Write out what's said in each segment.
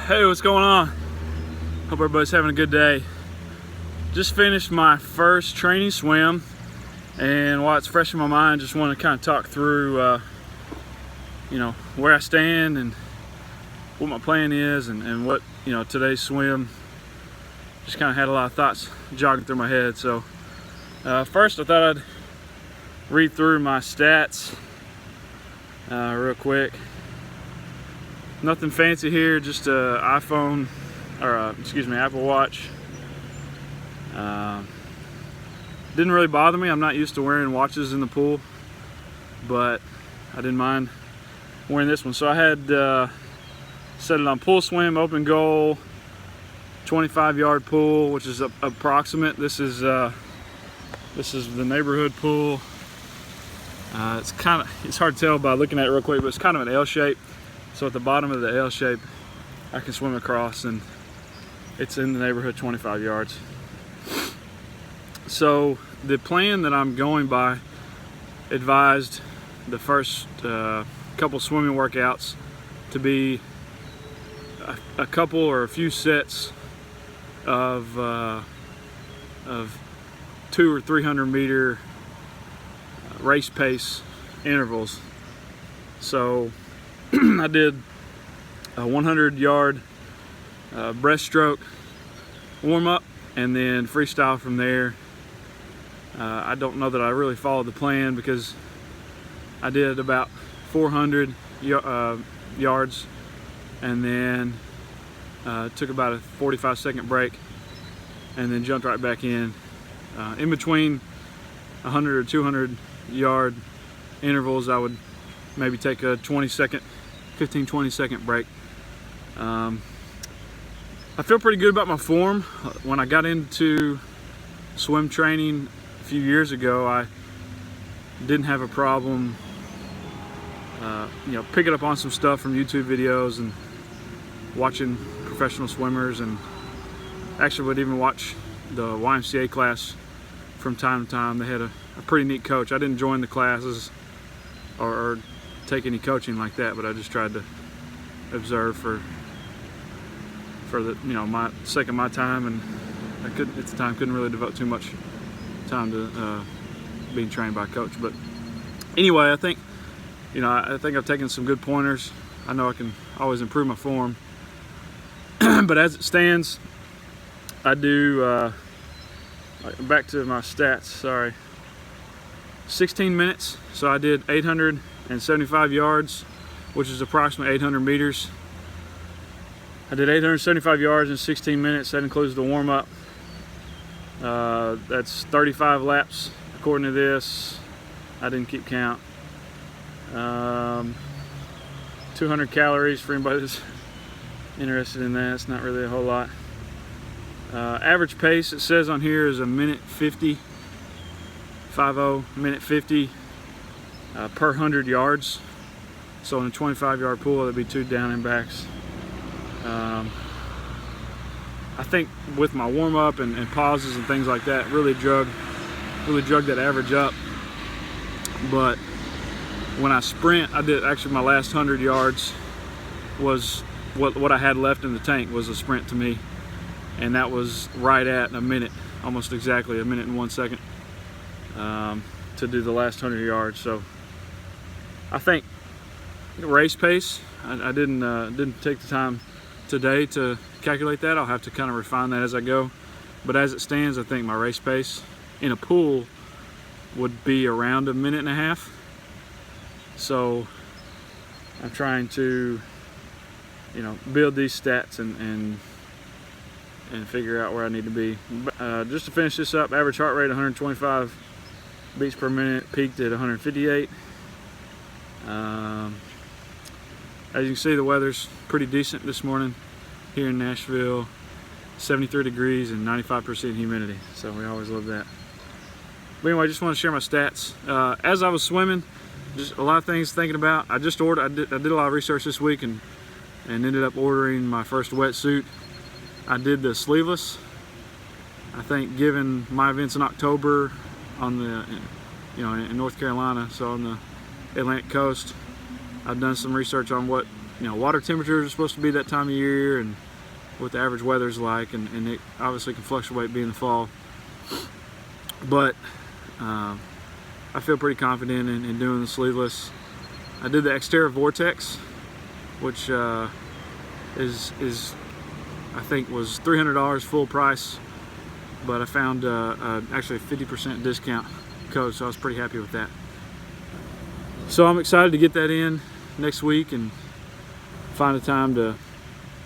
Hey, what's going on? Hope everybody's having a good day. Just finished my first training swim, and while it's fresh in my mind, just want to kind of talk through where I stand and what my plan is, and what today's swim. Just kind of had a lot of thoughts jogging through my head. So first I thought I'd read through my stats real quick. Nothing fancy here, just a iPhone, or Apple Watch. Didn't really bother me. I'm not used to wearing watches in the pool, but I didn't mind wearing this one. So I had set it on pool swim, open goal, 25-yard pool, which is approximate. This is the neighborhood pool. It's hard to tell by looking at it real quick, but it's kind of an L shape. So at the bottom of the L shape, I can swim across, and it's in the neighborhood 25 yards. So the plan that I'm going by advised the first couple swimming workouts to be a couple or a few sets of 200 or 300 meter race pace intervals. So I did a 100-yard breaststroke warm-up, and then freestyle from there. I don't know that I really followed the plan, because I did about 400 yards, and then took about a 45-second break, and then jumped right back in. In between 100 or 200 yard intervals, I would maybe take a 15-20 second break. I feel pretty good about my form. When I got into swim training a few years ago, I didn't have a problem picking up on some stuff from YouTube videos and watching professional swimmers, and actually would even watch the YMCA class from time to time. They had a pretty neat coach. I didn't join the classes or take any coaching like that, but I just tried to observe for the my sake of my time, and I couldn't really devote too much time to being trained by a coach. But anyway, I think I've taken some good pointers. I know I can always improve my form. But as it stands, I do back to my stats, sorry, 16 minutes. So I did 875 yards, which is approximately 800 meters. I did 875 yards in 16 minutes. That includes the warm-up. That's 35 laps according to this. I didn't keep count. 200 calories for anybody that's interested in that. It's not really a whole lot. Average pace, it says on here, is a minute 50, minute 50 per 100 yards. So in a 25-yard pool, that'd be 2 down and backs. I think with my warm-up and pauses and things like that, really drug that average up. But when I sprint, I did actually my last 100 yards was what I had left in the tank was a sprint to me, and that was right at a minute, almost exactly a minute and 1 second to do the last 100 yards. So I think race pace, I didn't take the time today to calculate that. I'll have to kind of refine that as I go. But as it stands, I think my race pace in a pool would be around a minute and a half. So I'm trying to build these stats and figure out where I need to be. Just to finish this up, average heart rate 125 beats per minute, peaked at 158. As you can see, the weather's pretty decent this morning here in Nashville. 73 degrees and 95% humidity, so we always love that. But anyway, I just want to share my stats. As I was swimming, just a lot of things thinking about. I did a lot of research this week and ended up ordering my first wetsuit. I did the sleeveless. I think given my events in October on the in North Carolina, so on the Atlantic coast, I've done some research on what water temperatures are supposed to be that time of year, and what the average weather's like, and it obviously can fluctuate being the fall. But I feel pretty confident in doing the sleeveless. I did the Xterra Vortex, which is I think was $300 full price, but I found actually a 50% discount code, so I was pretty happy with that. So I'm excited to get that in next week and find a time to,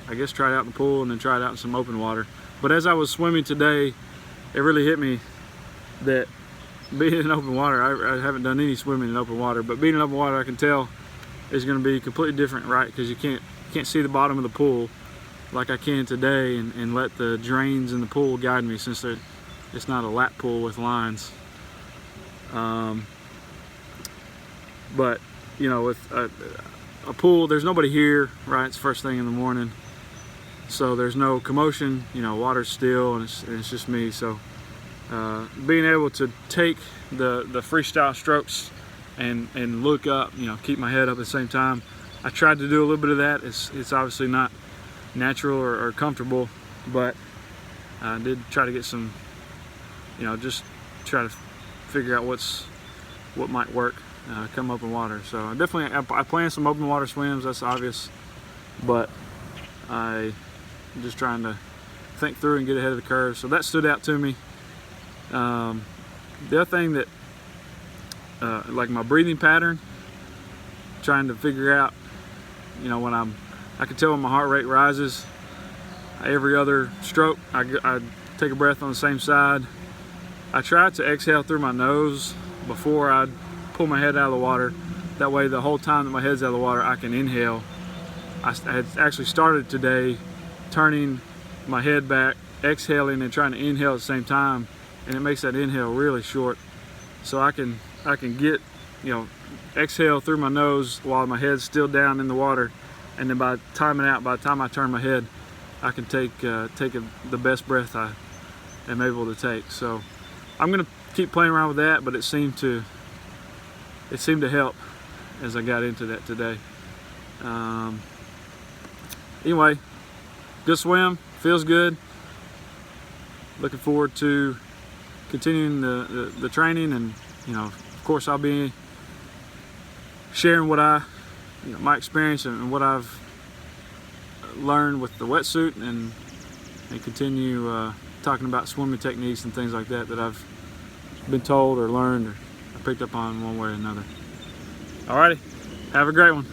I guess, try it out in the pool and then try it out in some open water. But as I was swimming today, it really hit me that being in open water, I haven't done any swimming in open water, but being in open water, I can tell is going to be completely different, right? Because you can't see the bottom of the pool like I can today, and let the drains in the pool guide me, since it's not a lap pool with lines. But with a pool, there's nobody here, right? It's first thing in the morning, so there's no commotion. Water's still, and it's just me. So being able to take the freestyle strokes and look up, keep my head up at the same time. I tried to do a little bit of that. It's obviously not natural or comfortable, but I did try to get some, just try to figure out what might work come open water. So I plan some open water swims, that's obvious, but I'm just trying to think through and get ahead of the curve. So that stood out to me. The other thing that like my breathing pattern, trying to figure out, when I can tell when my heart rate rises. Every other stroke, I take a breath on the same side. I try to exhale through my nose before I pull my head out of the water. That way, the whole time that my head's out of the water, I can inhale. I had actually started today turning my head back, exhaling, and trying to inhale at the same time, and it makes that inhale really short. So I can get, exhale through my nose while my head's still down in the water, and then by the time I turn my head, I can take the best breath I am able to take. So I'm gonna keep playing around with that, but it seemed to help as I got into that today. Anyway, good swim, feels good. Looking forward to continuing the training, and of course I'll be sharing what my experience and what I've learned with the wetsuit, and continue talking about swimming techniques and things like that I've been told or learned or picked up on one way or another. Alrighty, have a great one.